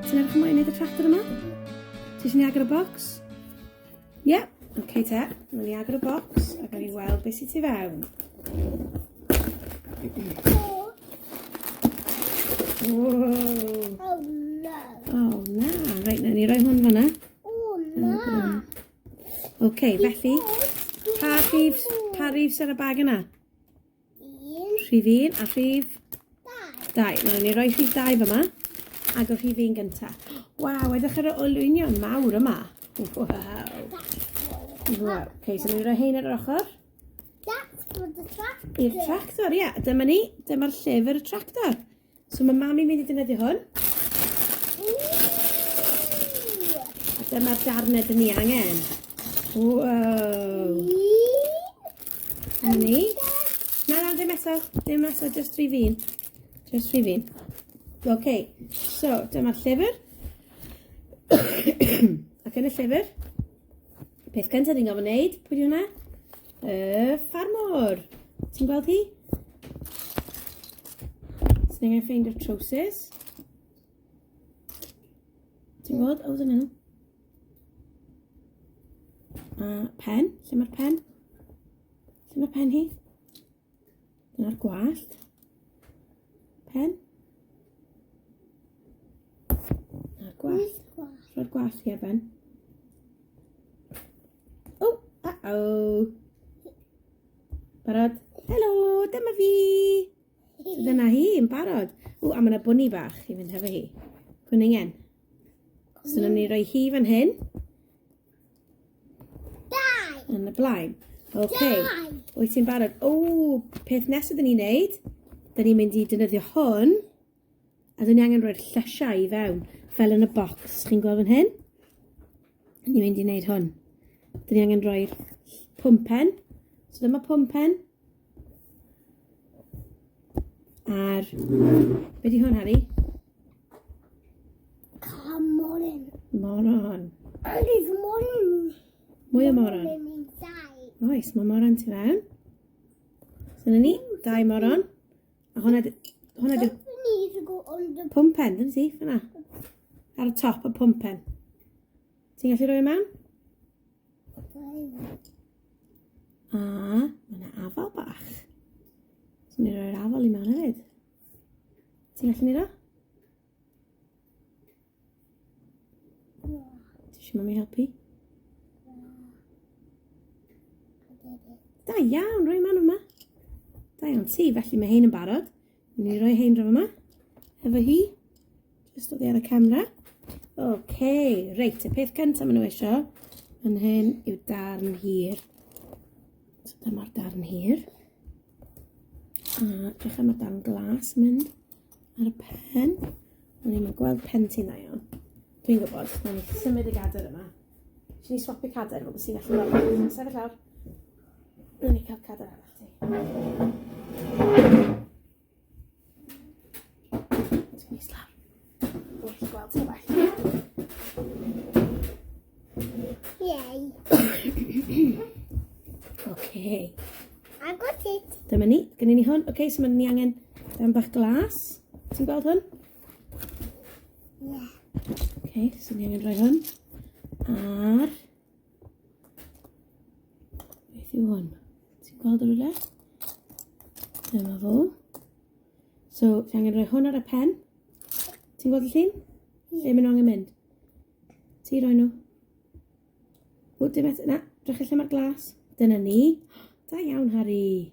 Ti'n edrych ymlaen wneud y tractor yma? Ti eisiau ni agor y bocs? Ie. Oce te. Nw'n ni agor y bocs a gael ni weld beth sydd tu fewn. Whoa. Oh no. Oh na. Reit, na ni roi hwn fan'na. Oh no. Oce, felly, pa rhif sy'n y bag yna? Rhif 1 a rhif 2. Na ni roi rhif 2 fyma. Ag o rhif 1 gynta. Waw, edrych ar y olwynion mawr yma. Wow. Wow. Oce, so ni roi hein ar yr ochr. That's for the tractor. I'r tractor, ie. Dyma ni. Dyma'r llyfr y tractor. So mae mami mynd i defnyddio hwn. A dyma'r darnau dyn ni angen. Wow. Dyma ni. Na, dim eto. Dim eto, just rhif 1. Just rhif 1. Ok, so dyma'r llyfr. Ac yn y llyfr, peth cyntaf ni'n gofyn wneud, pwy di hwnna? Ffarmwr. Ti'n gweld hi? So ni'n gael ffeindio'r trowsus. Ti'n gweld? O, dyna nhw. A pen. Lle mae'r pen? Lle mae pen hi? Dyna'r gwallt. Pen. Dyna'r gwallt. Ro'r gwallt hi ar ben. O, uh-oh. Barod? Helo, dyma fi. So dyna hi, yn barod. O, a mae yna bwni bach i fynd hefo hi. Cwningen. So nawn ni roi hi fan hyn. Yn y blaen. Ok. Wyt ti'n barod? O, peth nesaf dyn ni'n neud. Dyn ni'n mynd i defnyddio hwn. A dyn ni angen rhoi'r llysiau i fewn. Fel yn y bocs. Chi'n gweld fan hyn? Ni'n mynd i wneud hwn. Dyn ni angen rhoi'r pwmpen. So dyma pwmpen. A'r... Be di hwn, Harry? Moron. Moron. There's moron. Mwy o moron. Inside. Oes, mae moron tu fewn. So yna ni, 2 moron. A hwnna di'r Something needs to go on the pwmpen, dyna ti, fyna. Ar y top y pwmpen. Ti'n gallu rhoi mewn? A mae yna afal bach. So ni'n rhoi'r afal i mewn hefyd. Ti'n gallu neud o? Ti eisiau mami helpu? Da iawn, rhoi mewn yma. Da iawn ti, felly mae hein yn barod. Ni'n rhoi hein rhoi yma. Efo hi. Just o ddi ar y camera. Ok, reit, y peth cyntaf maen nhw eisiau yn hyn yw darn hir. So dyma'r darn hir. A drech am y darn glas mynd ar y pen. O'n i'n gweld pen ti'n dda iawn. Dwi'n gwybod, na ni symud y gadair yma. Eisiau ni swapio cadair, fel bys i'n gallu weld. Sefyll lawr. Na ni cael cadair arall ti. Ti'n mis lawr. Wrth gweld ti'n well. Yay. Okay. I got it. Dyma ni, gynnu ni hwn. Okay, so mae ni angen dan bach glas. Ti'n gweld hwn? Yeah. Okay, so ni angen rhoi hwn. Ar... Beth yw hwn? Ti'n gweld yr rhywle? Dyma fo. So, ti angen rhoi hwn ar y pen. Ti'n gweld y llun? Lle maen nhw angen mynd? Ti rhoi nhw. O, dim eto. Na, drech lle mae'r glas. Dyna ni. Da iawn, Harry.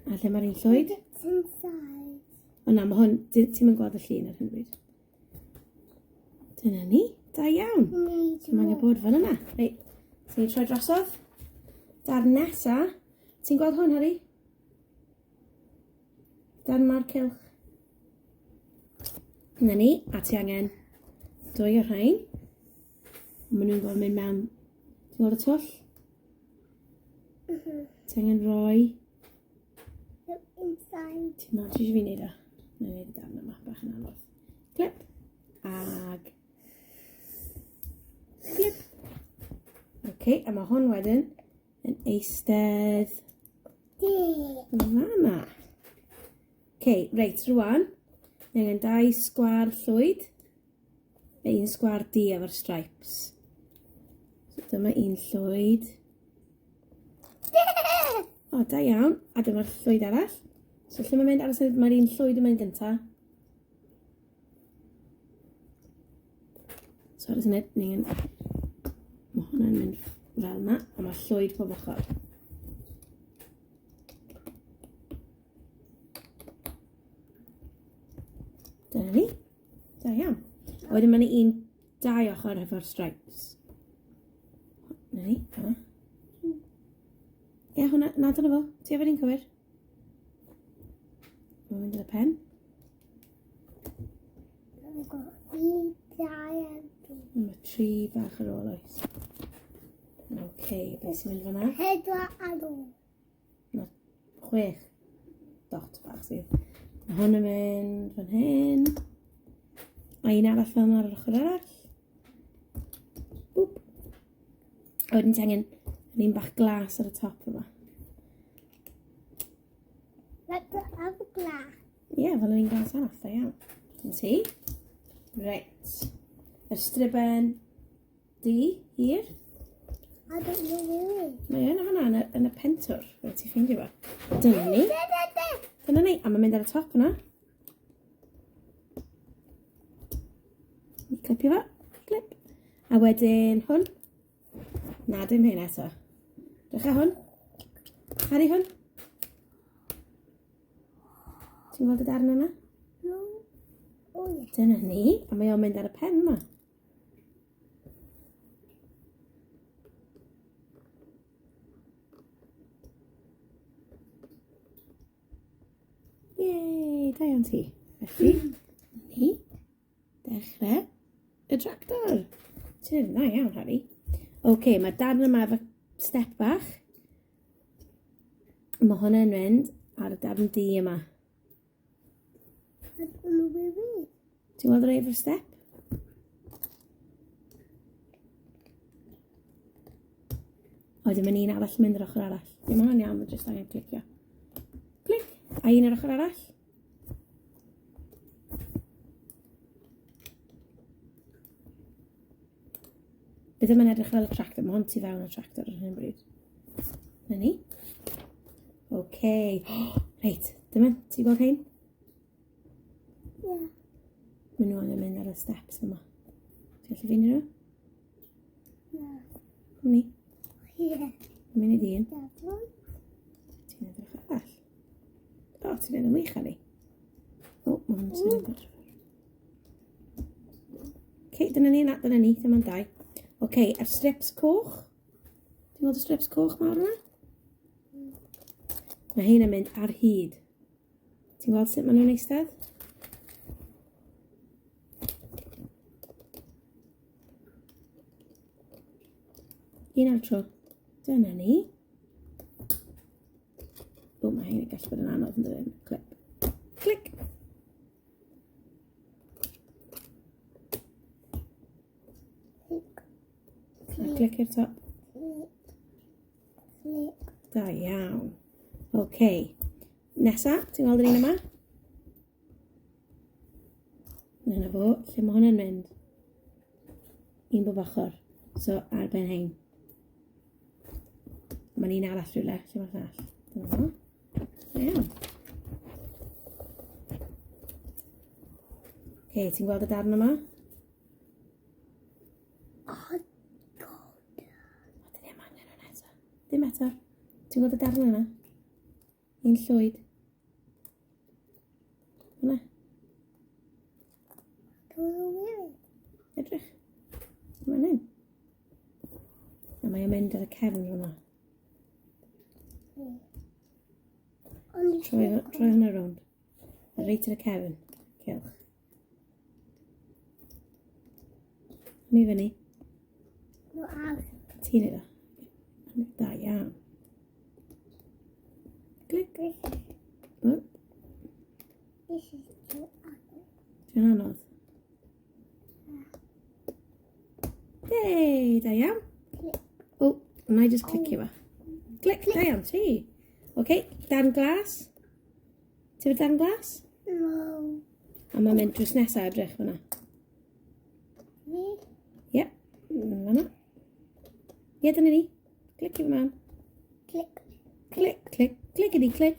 A lle mae'r un llwyd? It's inside. O na, mae hwn, ti'n mynd gweld y llun ar hyn bryd. Dyna ni. Da iawn. So mae angen bod fan yna. Reit, so ni'n troi drosodd. Darn nesa. Ti'n gweld hwn, Harry? Darn ma'r cylch. Dyna ni. A ti angen 2 o'r rhain. Maen nhw'n gweld mynd mewn. Ti'n gweld y twll? Ti angen rhoi... Inside. Ti eisiau fi wneud o? Na i wneud y darn yma, bach yn anodd. Clip. Ag... Clip. Ok, a mae hwn wedyn yn eistedd... There. Fama. Ok, reit, rwan. Ni angen 2 sgwar llwyd. A 1 sgwar du efo'r stripes. So dyma un llwyd. O, da iawn. A dyma'r llwyd arall. So lle mae'n mynd ar y syniad, mae'r un llwyd yn mynd gynta. So ar y syniad, ni angen... Mae hwnna'n mynd fel yna, a mae llwyd pob ochr. Dyna ni. Da iawn. A wedyn mae'n un 2 ochr efo'r stripes. Dyna ni. Dyna. Ie, hwnna, na dyna fo. Ti efo'r un cywir? Mae'n mynd i'r pen. I've got 3 diamonds. Mae 3 bach ar ôl oes. Oce, beth sy'n mynd fan'na? 4 ar ôl. 6 dot bach sydd. Mae hwn yn mynd fan hyn. A un arall fel yma ar yr ochr arall. Boop. A wedyn ti angen un bach glas ar y top yma. Like the other glass. Ie, fel un glas arall, da iawn. Yn ti? Reit. Y striben di, hir. I don't know where it is. Mae yna fan'na yn y pentwr. Fe ti ffeindio fo. Dyna ni. Dyna ni. A mae'n mynd ar y top yna. Ni clipio fo. Clip. A wedyn hwn. Na, dim hyn eto. Drych a hwn. Harri hwn. Ti'n gweld y darn yna? No. Oh, yeah. Dyna ni. A mae o'n mynd ar y pen yma. Yay, da iawn ti. Felly, ni, dechrau y tractor. Ti'n dda iawn, Harry. Oce, mae darn yma efo step bach. Mae hwnna'n mynd ar y darn di yma. I don't know where it is. Ti'n gweld yr efo'r step? Oedden mae'n un arall mynd yr ochr arall. Dim ond iawn, mae jyst angen clicio. Clic. A un ar ochr arall. Bydd yma'n edrych fel y tractor. Mae hwn tu fewn y tractor ar hyn o bryd. Na ni. Oce. Reit. Dyma. Ti'n gweld hyn? Yeah. Mae nhw angen mynd ar y steps yma. Ti'n gallu ffeindio nhw? Yeah. Kom ni. Yeah. Mynd i dyn. That one. Ti'n edrych arall. O, ti'n edrych yn wych ar ni. O, mae hwn sy'n edrych. Oce, dyna ni, dyna ni. Dyma'n dau. Oce, yr strips coch. Ti'n gweld y strips coch mawr yna? Mae hyn yn mynd ar hyd. Ti'n gweld sut maen nhw'n eistedd? Un ar tro. Dyna ni. O, mae hyn yn gallu bod yn anodd yn dydyn. Clip. Clic. A clic i'r top. Flip. Da iawn. Oce. Nesa, ti'n gweld yr un yma? Dyna fo, lle mae hwnna'n mynd? Un bob ochr. So, ar ben hein. Mae'n un arall rhywle, lle mae'r llall. Dyna fo. Da iawn. Oce, ti'n gweld y darn yma? Oh, God. O, dyn ni am angen hwnna eto. Dim eto. Ti'n gweld y darn yna? Un llwyd. Hwna. Don't know where it is. Edrych. Mae'n un. A mae'n mynd ar y cefn hwnna. On the Troi hwnna rownd. A reit ar y cefn. Cilch. Mi fyny. No, out. Ti'n neud o. Da iawn. Clic. O, This is too ugly. ti'n anodd. Yay, da iawn. Click. O, na i just clicio fo. Clic, da iawn, ti. Oce, darn glas. Ti'n fod darn glas? No. A mae'n mynd drws nesaf edrych fyna. Ie, fyna. Ie, dyna ni. Clic i fy mewn. Click. Clic, clic, clic ydi, clic.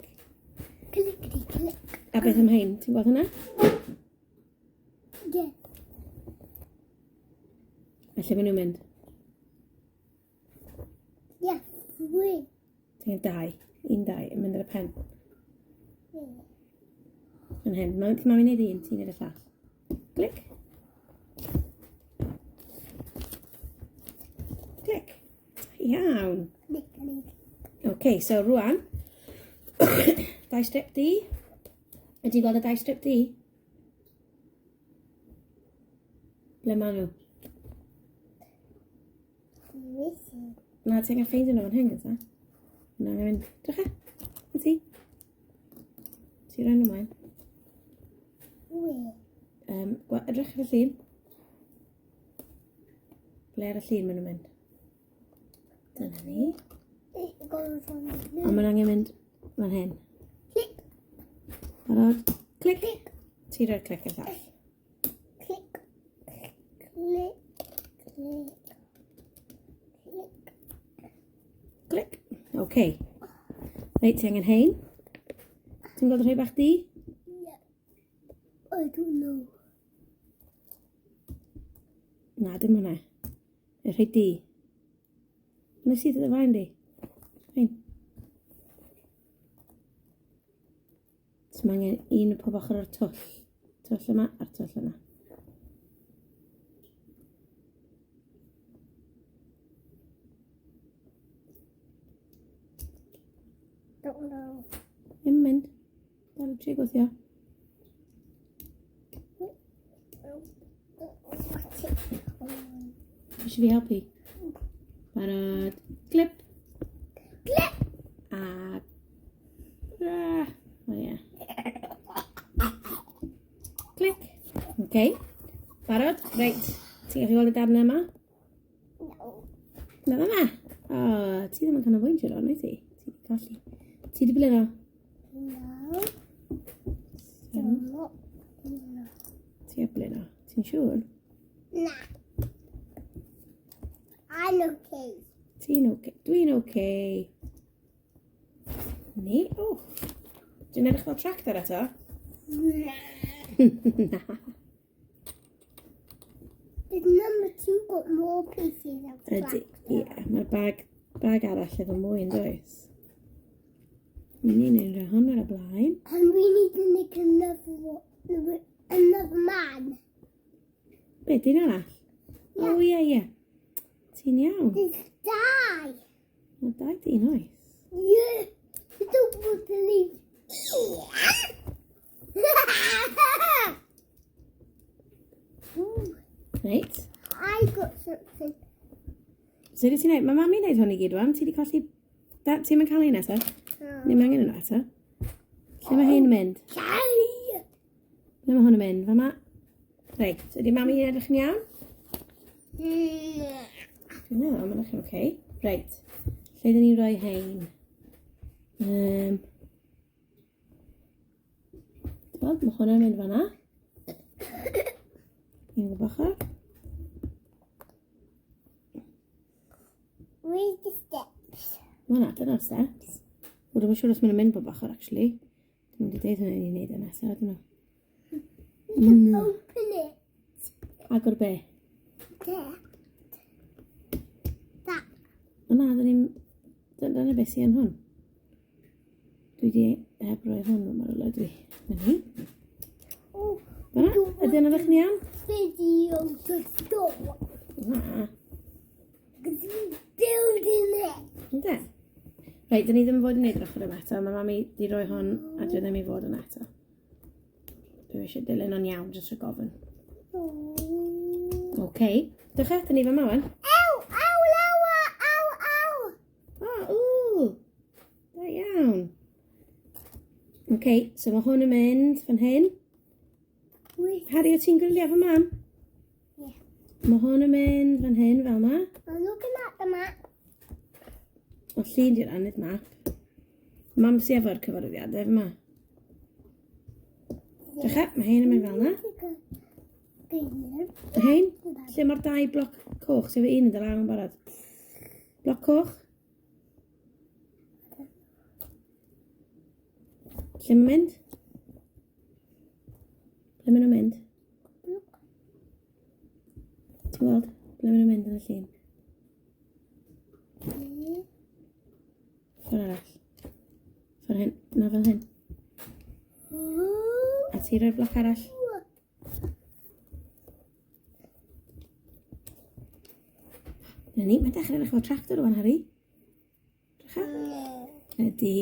Clickety click. A beth am hein? Ti'n gweld hwnna? Yeah. Felly maen nhw'n mynd. Yeah. Three. Ti'n dau. Un, dau. Yn mynd ar y pen. Yeah. Yn hyn. Mae'n neud un, ti'n neud y llall. Clic. Clic. Iawn. Clickety. OK, so rwan. Dau strip D. Ydy gweld y dau strip D? Ble maen nhw? Listen. Na, ti'n gael ffeindio nhw fan hyn gyda? Na, mae'n mynd. Drych e? Yn ti? Ti'n rhaid ymlaen. Where? Edrych ar y llun. Ble ar y llun maen nhw'n mynd? Dyna ni. It goes on the blue. Ond maen angen mynd fan hyn. Click. Barod? Clic. Click. Ti'n rhoi'r clic ar llall. Click. Click. Click. Click. Clic. OK. Reit, ti angen hein. Ti'n gweld y rhai bach di? Yeah. I don't know. Na, dim hwnna. Y rhai di. Mae'n sydd yn y fain di. Fain. So mae angen un pob ochr o'r twll. Twll yma a'r twll yma. Don't know. Ddim yn mynd. Dal y tri gwthio. What's it? Eisiau fi helpu? Barod. Clip. Click. A... O ie. Clic. OK. Barod. Reit. Ti'n gallu gweld y darnau yma? No. Na yma. O, ti ddim yn canolbwyntio rhan, wyt ti? Ti wedi colli. Ti wedi blino? No. Dim. No. No. Ti wedi blino? Ti'n siŵr? Nah. I'm okay. Ti'n OK? Dwi'n OK. Ni? O. Dwi'n edrych fel tractor eto? Nah. Na. Did number 2 got more pieces of Ydy. tractor? Ie, mae'r bag arall efo mwy yn does. Ni'n neud hwn ar y blaen. And we need to make another man. Be, di'n arall? O ie. Ti'n iawn. This guy. Mae dau di'n oes. Yeah. I don't want to leave. Ooh, Reit. I got something. So wedi ti'n neud? Mae mami neud hwn i gyd wan. Ti wedi colli... Ti'n mynd cael un eto? Ni mae angen yno eto. Lle mae hyn yn mynd? Yay! Ble mae hwn yn mynd? Fama? Reit. So wedi mami edrych yn iawn? Dwi'n meddwl, mae'n edrych yn oce. Reit. Lle dyn ni'n rhoi hein? Wel, mae hwnna'n mynd fanna. Un o'r bachar. Where's the steps? Fanna, dyna'r steps. Wel, dwi'n siŵr os mae'n mynd bob bachar, actually. Dwi'n mynd i deud hwnna i wneud yn nesaf, ydyn nhw. You can open it. Agor be? There. That. O na, dyna beth sy'n hwn. Dwi wedi heb roi hwn o'n marwla dwi. Fyny. Oh, Fanna, ydy yna ddech chi'n iawn? video to store. Na, Because we're building it. ynddo. Reit, dyn ni ddim yn fod yn neud yr ochr yma eto. Mae mami di roi hwn a dwi ddim i fod yn eto. Dwi eisiau dilyn o'n iawn, jyst rhaid gofyn. Oh. OK. Dych dyn ni fy mawan. Ow, ow, lower, ow, ow. O, da iawn. OK, so mae hwn yn mynd fan hyn. Where's Harry, o ti'n gwylio fy mam? Yeah. Mae hwn yn mynd fan hyn fel yma. I'm looking at the map. O llun di'r anydd map. Mam sy'n efo'r cyfarwyddiadau yma. Drycha, mae hein yn mynd fel yna. Mae hein, lle mae'r dau bloc coch, sef un yn dod law yn barod. Bloc coch. Lle mae'n mynd? Ble maen nhw'n mynd? Ti'n gweld? Ble maen nhw'n mynd yn y llun? Ffordd arall. Ffordd hyn. Na fel hyn. A ti roi'r bloc arall. Na ni, mae'n dechrau edrych fel tractor rwan, Harry. Drycha. Ydy.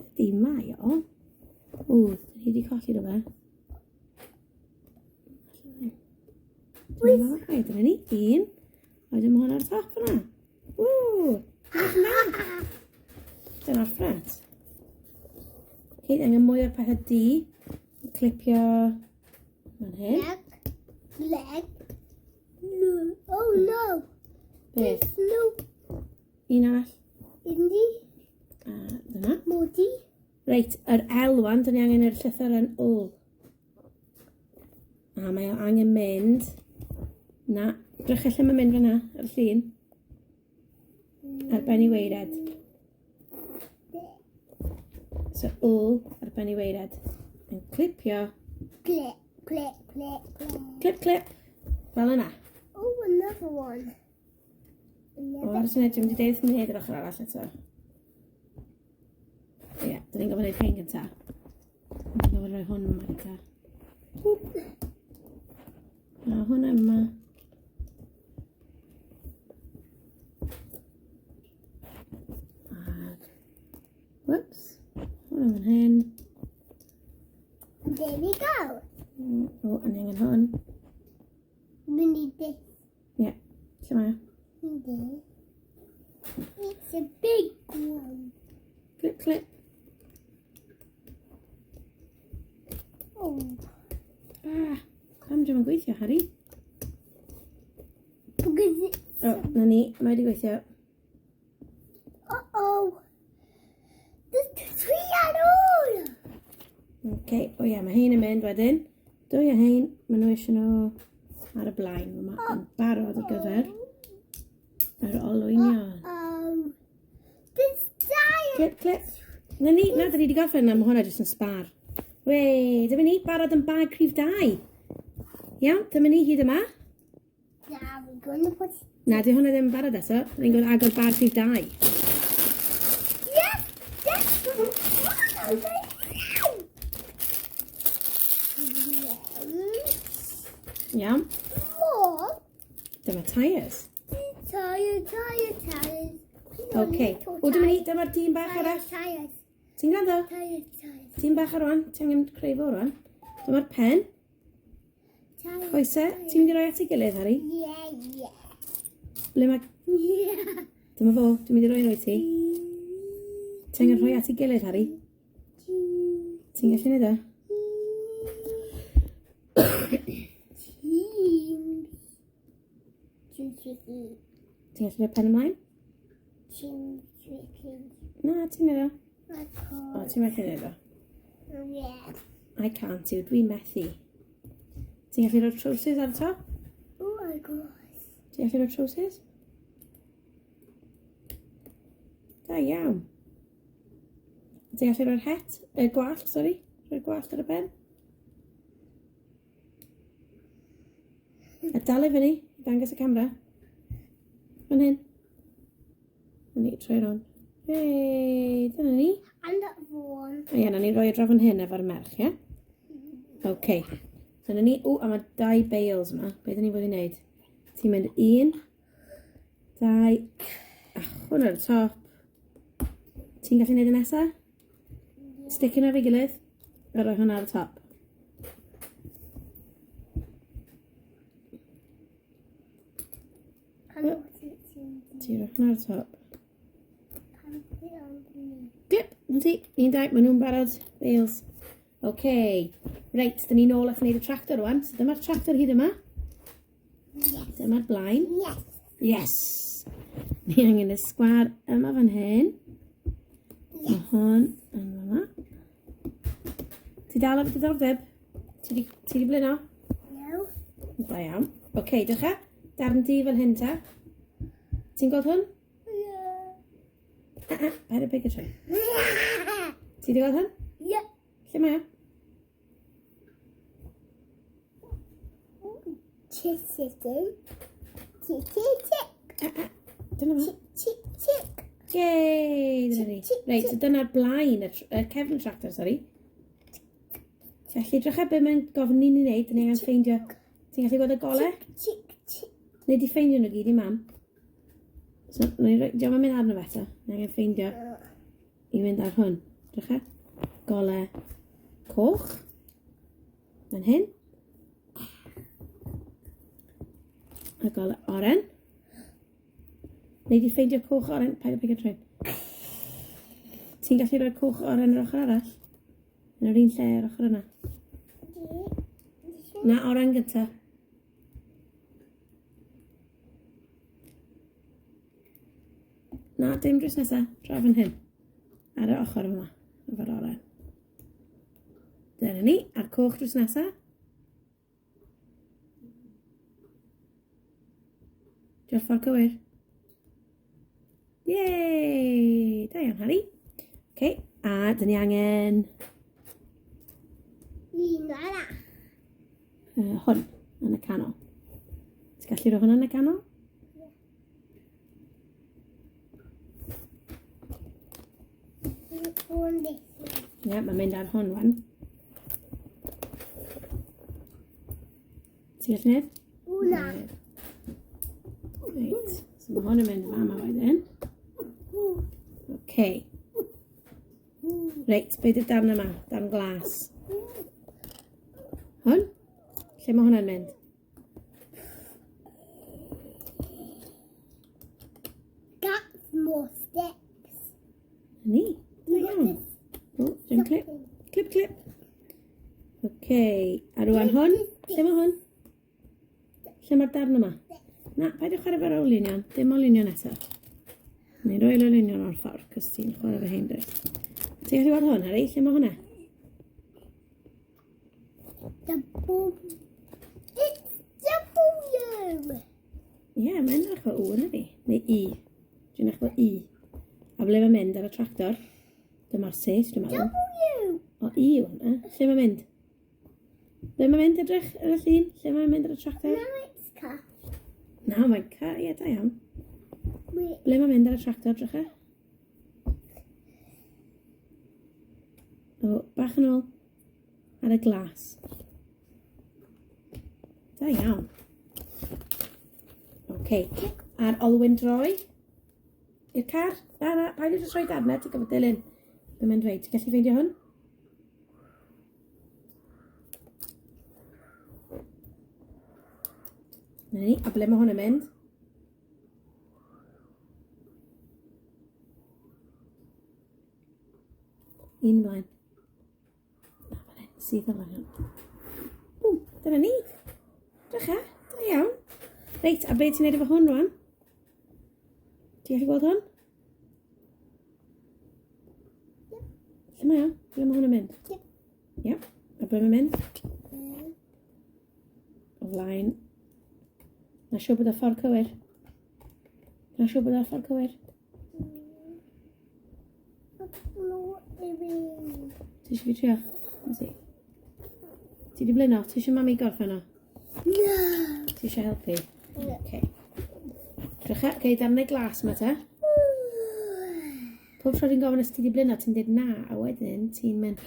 Ydy mae o. Ww, ni wedi colli rhywbeth. Dyna ni. Un. Oedden nhw hwn ar top yna. Ww. Dyna'r ffrant. Okay, angen mwy o'r pethau di. Clipio. Fan hyn. Leg. No. Oh no. Beth? No. Un arall. Indi. A dyna. Modi. Reit, yr elwan, dyn ni angen yr llythyr yn ôl. A mae o angen mynd. Na, drycha lle mae'n mynd fyna, yr llun. Ar ben i weired. So, ôl ar ben i weired. Yn clipio. Clip, clip, clip, clip. Clip, clip. Fel yna. Oh, another one. O, ar y syniad, dwi'n mynd i deud ni'n neud yr ochr arall eto. Ie, dyn ni'n gofyn neud hyn gynta. Dyn ni'n gofyn rhoi hwn yma gynta. A hwn yma. Whoops. Hwn yma'n hyn. There we go. O, a ni angen hwn. We need this. Ie, lle mae o? There. It's a big one. Clip, clip. Oh. Pam dwi'n gweithio, Harry? Because it's... O, na ni, mae wedi gweithio. Uh-oh. There's three at all. Okay, o ie, mae hein yn mynd wedyn. Dwy o hein, maen nhw eisiau nhw ar y blaen. Mae'n barod ar gyfer yr olwynion. Oh. This giant. Clip, clip. Na ni, na, da ni wedi gorffen na, mae hwnna jyst yn sbar. Wei, dyma ni barod yn bag rhif 2. Iawn, dyma ni hyd yma. Now we're going to put... Na, di hwnna ddim yn barod eto. Ni'n gwneud agor bag rhif 2. Yes! Yes! Iawn, Four. dyma tyres. Tires. Okay. O, dyma ni, dyma'r dyn bach arall. Tires. Ti'n gwrando? Tires. Dyn bach ar rwan, ti angen creu fo rwan. Dyma'r pen. Coesau, ti'n mynd i roi at ei gilydd, Harry? Yeah. Ble mae... Yeah. Dyma fo, dwi'n mynd i roi nhw i ti. Ti angen rhoi at ei gilydd, Harry? Ti'n gallu neud o? Ti'n gallu neud pen ymlaen? Na, ti'n neud o. O, ti'n methu neud o. I can't do, dwi'n methu. Ti'n gallu roi'r trowsus ar y top? Oh my gosh. Ti'n gallu roi'r trowsus? Da iawn. Ti'n gallu roi'r het? Gwallt, sori. Roi'r gwallt ar y pen. A dal i fyny, dangos y camera. Fan hyn. Na ni, troi rownd. Hei, dyna ni. And that one. O ie, na ni roi drafon hyn efo'r merch, ie? Okay. Dyna ni, a mae 2 bales yma. Be dyn ni fod i wneud? Ti'n mynd 1, 2, a hwn ar y top. Ti'n gallu wneud y nesaf? Sticking ar ei gilydd, a rhoi hwnna ar y top. Ti rhoi hwnna ar y top. Glip, na ti. 1, 2, maen nhw'n barod. Bales. Okay. Reit, dyn ni nôl at wneud y tractor rwan. So dyma'r tractor hyd yma. Yes. Dyma'r blaen. Yes. Yes. Ni angen y sgwar yma fan hyn. A hwn yn yma. Ti dal efo diddordeb? Ti di blino? No. Da iawn. Oce, drycha. Darn di fel hyn ta. Ti'n gweld hwn? Yeah. Paid y big y trai. Ti di gweld hwn? Yeah. Lle mae o? Chicken. Chick. Dyna fo. Chick. Yay! Dyna ni. Reit, so dyna'r blaen, y cefn tractor, sori. Felly, drycha be mae'n gofyn ni'n ei wneud, dyn ni angen ffeindio. Ti'n gallu gweld y gole? Chick. Neu di ffeindio nhw gyd i mam. So, diolch yn mynd arno fe eto. Ni angen ffeindio i fynd ar hwn. Drycha. Gole coch. Fan hyn. A gole oren. Neu di ffeindio coch oren. Paid o pick a train. Ti'n gallu rhoi coch oren yr ochr arall? Yn yr un lle yr ochr yna. Na, oren gynta. Na, dim drws nesa. Tra fan hyn. Ar y ochr yma. Efo'r oren. Dyna ni. A'r coch drws nesa. Diolch ffordd cywir. Yay! Da iawn, Harry. Okay, a dyn ni angen Un arall. hwn yn y canol. Ti'n gallu rhoi hwn yn y canol? One this. Ie, mae'n mynd ar hwn wan. Ti'n gallu neud? Una. Reit, so mae hwn yn mynd fama wedyn. Okay. Reit, beth yw'r darn yma? Darn glas. Hwn? Lle mae hwnna'n mynd? That's more steps. Ni. Da iawn. O, dwi'n clip. Clip. Okay. A rwan hwn? Lle mae hwn? Lle mae'r darn yma? Na, paid o chwarae fe'r olinion. Dim olinion eto. Ni'n rhoi olinion o'r ffordd, cos ti'n chwarae fe hyn dweud. Ti'n gallu gweld hwn, Harry? Lle mae hwnna? W. It's W. Ie, mae'n edrych o U yn ydi. Neu I. Dwi'n edrych o I. A ble mae'n mynd ar y tractor? Dyma'r set, dwi'n meddwl. W. O, I yw hwnna. Lle mae'n mynd? Ble mae'n mynd edrych ar y llun? Lle mae'n mynd ar y tractor? Now it's car. Na, mae'n ca... Ie, da iawn. Wait. Ble mae'n mynd ar y tractor, drycha? O, bach yn ôl. Ar y glas. Da iawn. Oce. A'r olwyn droi. I'r car. Na, paid i jyst rhoi darnau, ti'n gyfod dilyn. Be mae'n dweud? Ti'n gallu ffeindio hwn? Na ni, a ble mae hwn yn mynd? Un blaen. Na, fan hyn, sydd o fan hyn. O, dyna ni. Drycha, da iawn. Reit, a be ti'n neud efo hwn rwan? Ti'n gallu gweld hwn? Lle mae o? Ble mae hwn yn mynd? Yep. Ie. A ble mae'n mynd? O flaen. Na siw bod o'r ffordd cywir. Na siw bod o'r ffordd cywir. Ti eisiau fi trio? Ti di blino? Ti eisiau mami gorffen o? No. Ti eisiau helpu? Okay. Drycha, gei darnau glas yma te. Pob tro dwi'n gofyn os ti di blino, ti'n dweud na, a wedyn ti'n mynd...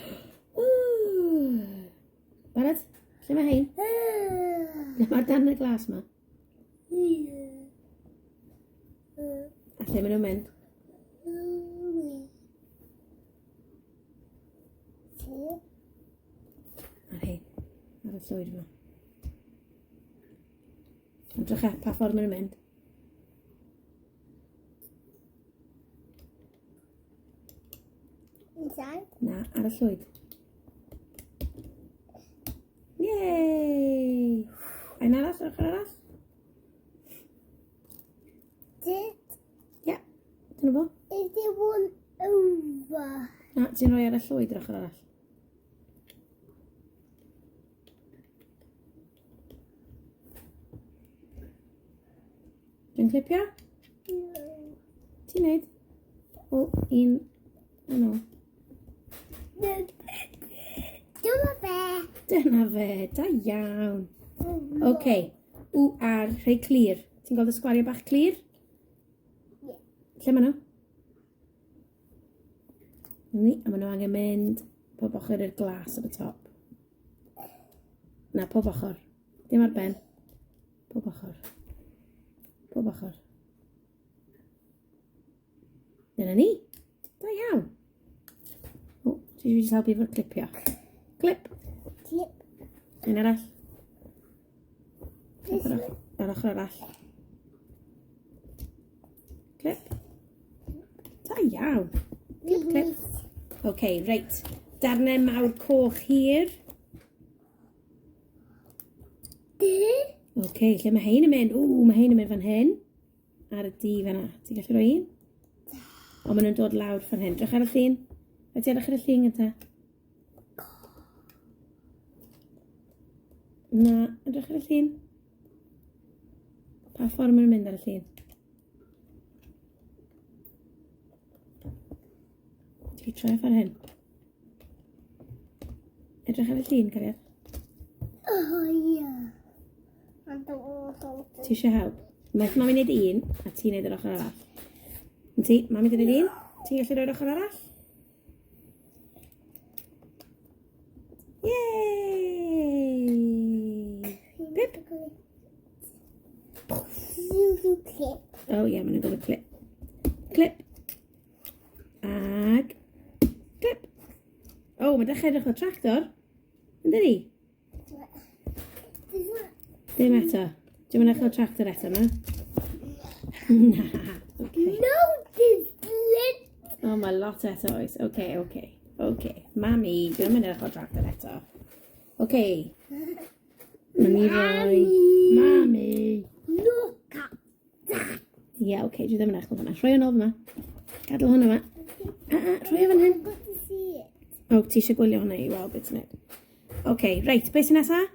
Barod? Lle mae hein? Lle mae'r darnau glas yma? A lle maen nhw'n mynd? Ar hein. Ar y llwyd yma. Drycha, pa ffordd maen nhw'n mynd? Inside. Na, ar y llwyd. Yay! Ein arall, ochr arall? This Ie, dyna bo. is the one over. Na, ti'n rhoi ar y llwyd yr ochr arall. Ti'n clipio? Ti'n neud? O, un... Ano. Dyma fe. Dyna fe, da iawn. Oce, w ar rhai clir. Ti'n gweld y sgwariau bach clir? Ie. Lle maen nhw? Ni, a maen nhw angen mynd pob ochr i'r glas ar y top. Na, pob ochr. Dim ar ben. Pob ochr. Pob ochr. Dyna ni. Da iawn. O, ti eisiau helpu fo'r clipio. Clip. Clip. Un arall. This one. Ar ochr arall. Clip. Da iawn. Clip, clip. OK, reit. Darnau mawr coch hir. OK, lle mae hein yn mynd? Mae hein yn mynd fan hyn. Ar y di fan'na. Ti'n gallu rhoi un? O, maen nhw'n dod lawr fan hyn. Drach ar y llun. Rhaid ti edrych ar y llun gyda. Na, edrych ar y llun. Pa ffordd maen nhw'n mynd ar y llun? Ti'n troi fan hyn. Edrych ar y llun, Cariad. Oh, yeah. Ti eisiau help? Maeth mami wneud un, a ti'n neud yr ochr arall. Yn ti, mami wedi wneud un? Ti'n gallu rhoi'r ochr arall? Yay! Pip! Clip. Oh, ie, maen nhw'n gwybod clip. Clip. Ag. Clip. O, mae dechrau edrych o tractor. Ynddi ni? Dim eto. Dwi'n mynd eich o tractor eto, na? Na. Okay. No, this clip. O, mae lot eto oes. OK. Mami, dwi'n mynd eich o tractor eto. OK. Mae'n i roi... Mami. Look at that. Ie, OK, dwi ddim yn eich o hwnna. Rhoi yn ôl yma. Gadael hwnna yma. Rhoi o fan hyn. I've got to see it. O, ti eisiau gwylio hwnna i weld beth ti'n neud. OK, reit, beth sy'n nesaf?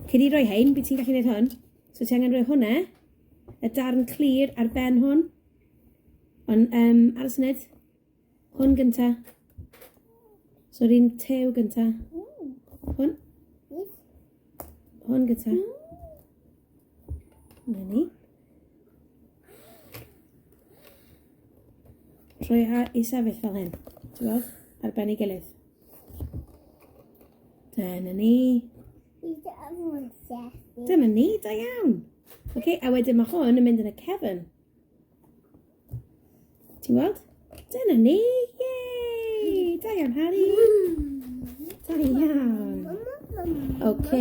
Cyd i roi hein, beth ti'n gallu gwneud hwn? So ti angen rhoi hwnna, y darn clir ar ben hwn. Ond, ar y syniad, hwn gynta. So'r un tew gynta. Hwn. Yes. Hwn gynta. Na ni. Rhoi i sefyll fel hyn. Ti'n gweld? Ar ben ei gilydd. Dyna ni. Is the other one sassy? Dyna ni, da iawn. OK, a wedyn mae hwn yn mynd yn y cefn. Ti'n gweld? Dyna ni, yay! Da iawn, Harry. Da iawn. OK.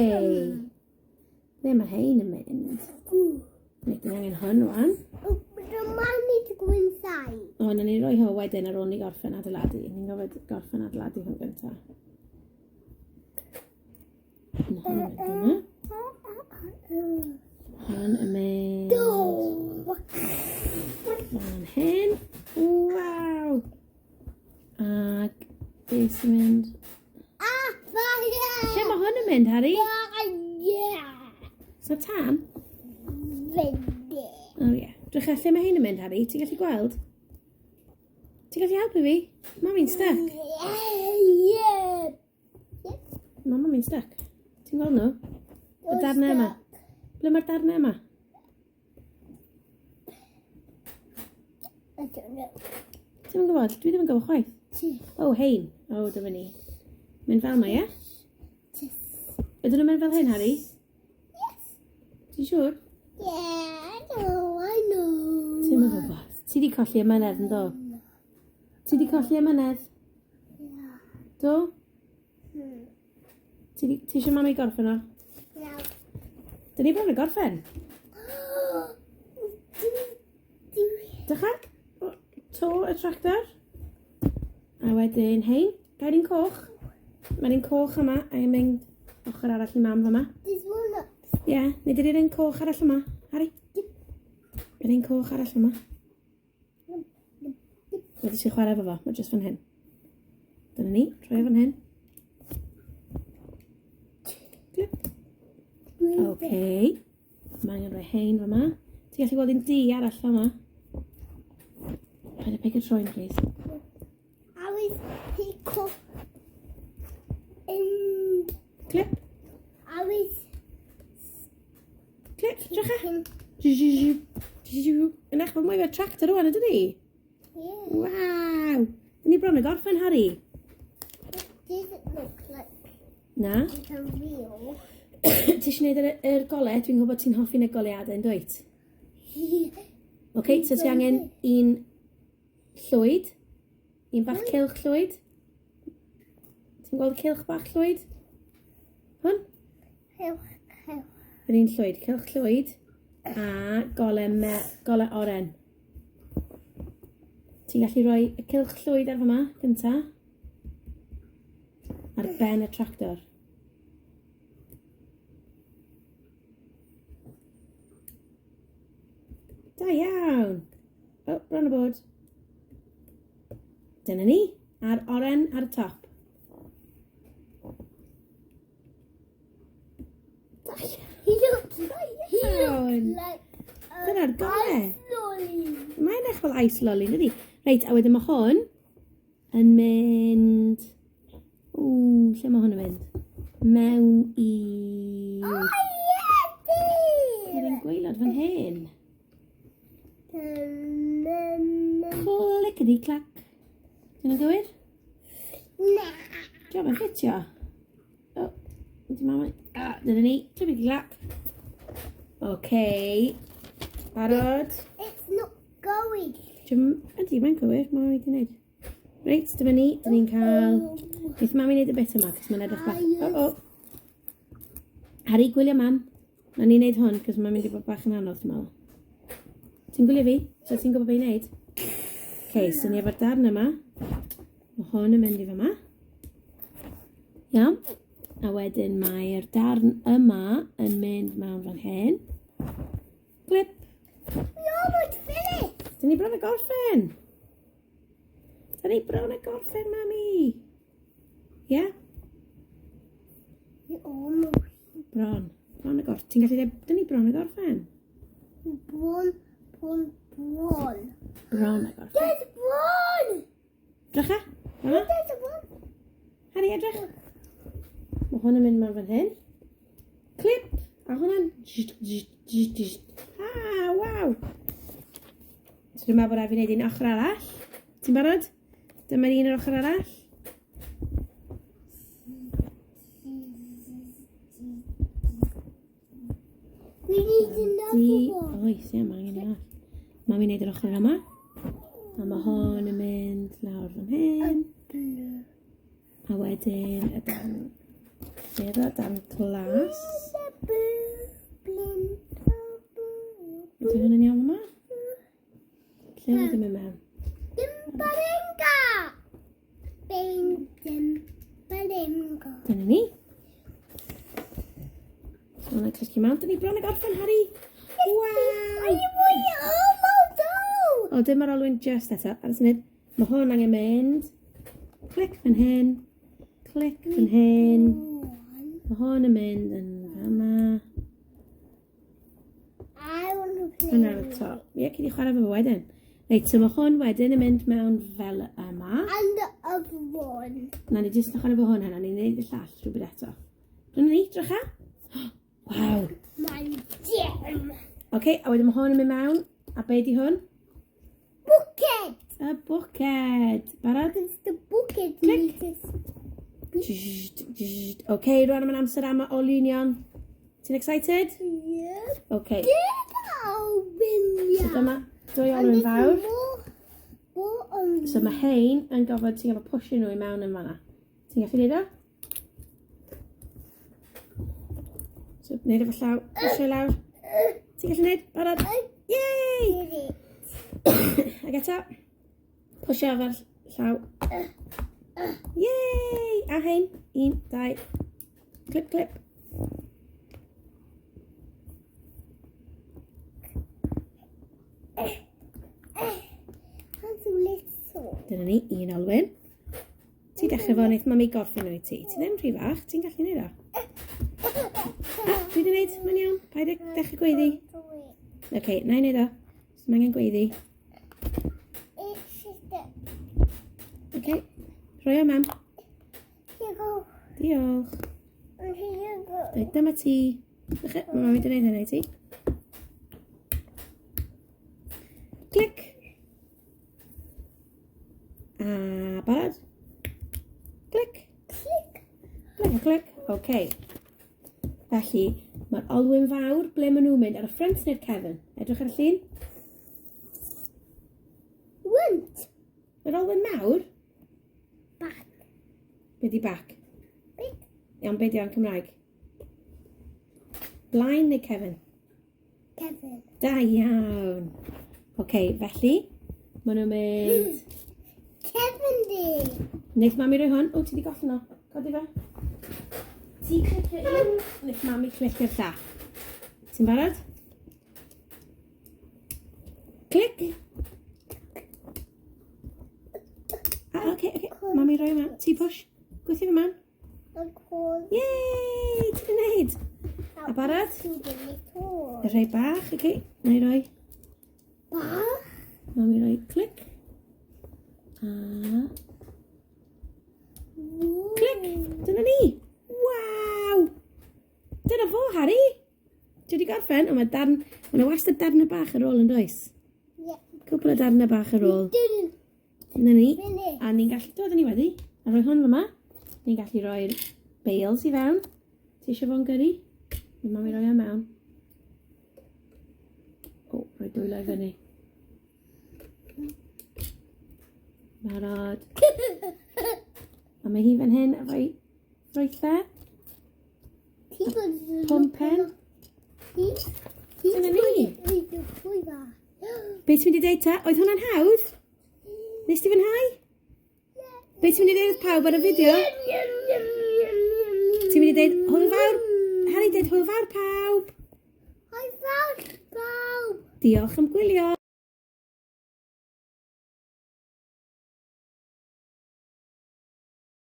Ble mae hein yn mynd? Nid yn angen hwn rwan. Oh, but the man needs to go inside. O, na ni roi ho wedyn ar ôl ni gorffen adeiladu. Ni'n gofod gorffen adeiladu hwn gyntaf. Na hwn yn mynd yna. Hwn yn mynd... No. Fan hyn. Waw! Ag beth sy'n mynd... Ah, fire. Lle mae hwn yn mynd, Harry? Yeah. So tan? Vende. O ie. Drych lle mae hyn yn mynd, Harry? Ti'n gallu gweld? Ti'n gallu helpu fi? Mami'n stuck. Yeah. Mae mami'n stuck. Ti'n gweld nhw? Y darnau yma. Ble mae'r darnau yma? I don't know. Ti'n yn gwybod? Dwi ddim yn gwybod chwaith. O, hein. O, dyma ni. Mynd fel yma, ie? Ydyn nhw'n mynd fel hyn, Harry? Yes. Ti'n siŵr? Yeah, I know. Ti'n yn gwybod? Ti di colli ymynedd yn do? Ti di colli ymynedd? Yeah. Do? Ti eisiau mami gorffen o? No. Dyn ni bron y gorffen. Dychag? To y tractor. A wedyn, hein, gael un coch. Mae'n un coch yma, a i'n mynd ochr arall i mam fyma. This one up. Ie, nid ydy'r un coch arall yma. Harry? Yr un coch arall yma. Wedi si chwarae efo fo, mae jyst fan hyn. Dyna ni, rhoi fan hyn. Clip. OK. Mae angen rhoi hein fyma. Ti'n gallu gweld un di arall fama? Paid a pick a troen, please. I was pick up in. Clip, I was clip, drycha. picking. Yn eich bod mwy fe tractor rwan, ydw ni? Yeah. Waw! Dyn ni bron y gorffen, Harry. Does it look like Na? it's a wheel? Ti eisiau gwneud yr golau? Dwi'n gwybod ti'n hoffi neud goleadau, yn dwyt? OK, so ti angen un llwyd. Un bach cylch llwyd. Ti'n gweld y cylch bach llwyd? Hwn? Help. Yr un llwyd, cylch llwyd. A golau oren. Ti'n gallu rhoi y cylch llwyd ar fyma, gynta. Ar ben y tractor. Da iawn. O, bron y bod. Dyna ni. A'r oren ar y top. Da iawn. He looks like Dyna'r golau. lolly. Mae'n eich fel ice lolly, dydi? Reit, a wedyn mae hwn yn mynd... lle mae hwn yn mynd? Mewn i... Oh, yes! Yr un gwaelod fan hyn. Clickety-clac. Dyna'n gywir? Nah. Job yn ffitio. O, ydy mama... dyna ni. Clickety-clac. OK. Barod. It's not going. Ydy, mae'n gywir. Mae wedi wneud. Reit, dyma ni. Dyn ni'n cael... Beth mam i wneud y bit yma, cos mae'n edrych bach... O. Harry, gwylio mam. Na ni'n wneud hwn, cos mae'n mynd i bod bach yn anodd, dwi'n meddwl. Ti'n gwylio fi? So ti'n gwybod beth i wneud? OK, so ni efo'r darn yma. Mae hwn yn mynd i fyma. Iawn. A wedyn mae'r darn yma yn mynd mewn fan hyn. Clip. We almost finished. Dyn ni bron y gorffen. Dyn ni bron y gorffen, mami. Ie? Yeah? We almost. Bron. Bron y gorffen. Ti'n gallu dweud, dyn ni bron y gorffen? Bron. Bron y gorffen. There's one. Drycha? Yma? There's one. Harry, edrych. Mae hwn yn mynd mewn fan hyn. Clip. A hwnna'n... waw. So dwi'n meddwl bod rhaid fi wneud un ochr arall. Ti'n barod? Dyma'r un o'r ochr arall. We need another one. Oes, ie, mae angen i arall. Mam i'n wneud yr ochr yma. A mae hwn yn mynd lawr fan hyn. A wedyn y darn... Lle o darn glas. Ydy hwn yn iawn yma? Lle wedyn mynd mewn? Dimbalinga. Dimbalinga. Dyna ni. So hwnna'n cysgu mewn. Dyna ni bron y gorffen, Harry. Waw! Almost out. O, dim ar olwyn just eto. Ar y syniad, mae hwn angen mynd. Clic fan hyn. Clic fan hyn. Mae hwn yn mynd yn fama. I want to play. Hwna ar y top. Ie, cyd i chwarae fo wedyn. Reit, so mae hwn wedyn yn mynd mewn fel yma. And the other one. Na ni jyst yn chwarae fo hwn hynna. Ni'n neud y llall rhywbeth eto. Dyna ni, drycha. Waw. My gem. OK, a wedyn mae hwn yn mynd mewn. A be di hwn? Bucket. Y bwced. Barod? It's the bucket. Click. Yes. OK, rwan yma'n amser am y olunion. Ti'n excited? OK. Oh, So dyma dwy olwyn fawr. More on So mae hein yn gofod ti'n gofod pwysio nhw i mewn yn fanna. Ti'n gallu neud o? So neud efo llaw. Pwysio lawr. Ti'n gallu neud? Barod? Yay! did it. Ag eto. Pwysio efo'r llaw. Yay! A hein. 1, 2. Clip, clip. That's a little. Dyna ni, 1 olwyn. Ti dechrau fo wneud mami gorffen nhw i ti. Ti ddim rhy fach, ti'n gallu neud o. Dwi wedi wneud, mae'n iawn. Paid dechrau gweiddi. Okay, na i wneud o. So mae angen gweiddi. It's just a... Okay, rhoi o mewn. Here you go. Diolch. And here you go. Reit, dyma ti. Mae mam wedi gwneud hynny i ti. Clic. A barod. Clic. Click. Clic a clic. Okay. Felly, mae'r olwyn fawr, ble maen nhw'n mynd? Ar y ffrant neu'r cefn? Edrych ar y llun. Went. Yr olwyn mawr? Back. Be di back? Big. Iawn, be di o'n Cymraeg? Blaen neu cefn? Kevin. Da iawn. Okay, felly, maen nhw'n mynd... Kevin did. Wneith mami roi hwn. O, ti di gollon o. Codi fe. Ti clicio un, wneith mami clicio'r llall. Ti'n barod? Clic. Okay. Mami roi yma. Ti push. Gweithio fe mewn. A call. Yay! Ti'n gwneud? A barod? To the little. Y rhai bach. Okay, na i roi. Bach. Mami roi clic. A... Clic! Dyna ni! Waw! Dyna fo, Harry! Ti wedi gorffen? O, mae darn... Mae wastad darnau bach ar ôl yn does? Yeah. Cwpl o darnau bach ar ôl. Didn't Dyna ni. finish. A ni'n gallu dod yn ni wedi. A rhoi hwn fyma. Ni'n gallu rhoi'r bales i fewn. Ti eisiau fo'n gyrru? Ni'n mami roi o mewn. O, rhoi dwylo i fyny. Barod. A mae hi fan hyn a rhoi ffrwythau. Pwmpen. Dyna ni. Be ti'n mynd i deud ta? Oedd hwnna'n hawdd? Nes ti fynhau? Be ti'n mynd i deud wrth pawb ar y fideo? Ti'n mynd i deud hwyl fawr? Harry, deud hwyl fawr pawb. I found Bob. Diolch am gwylio.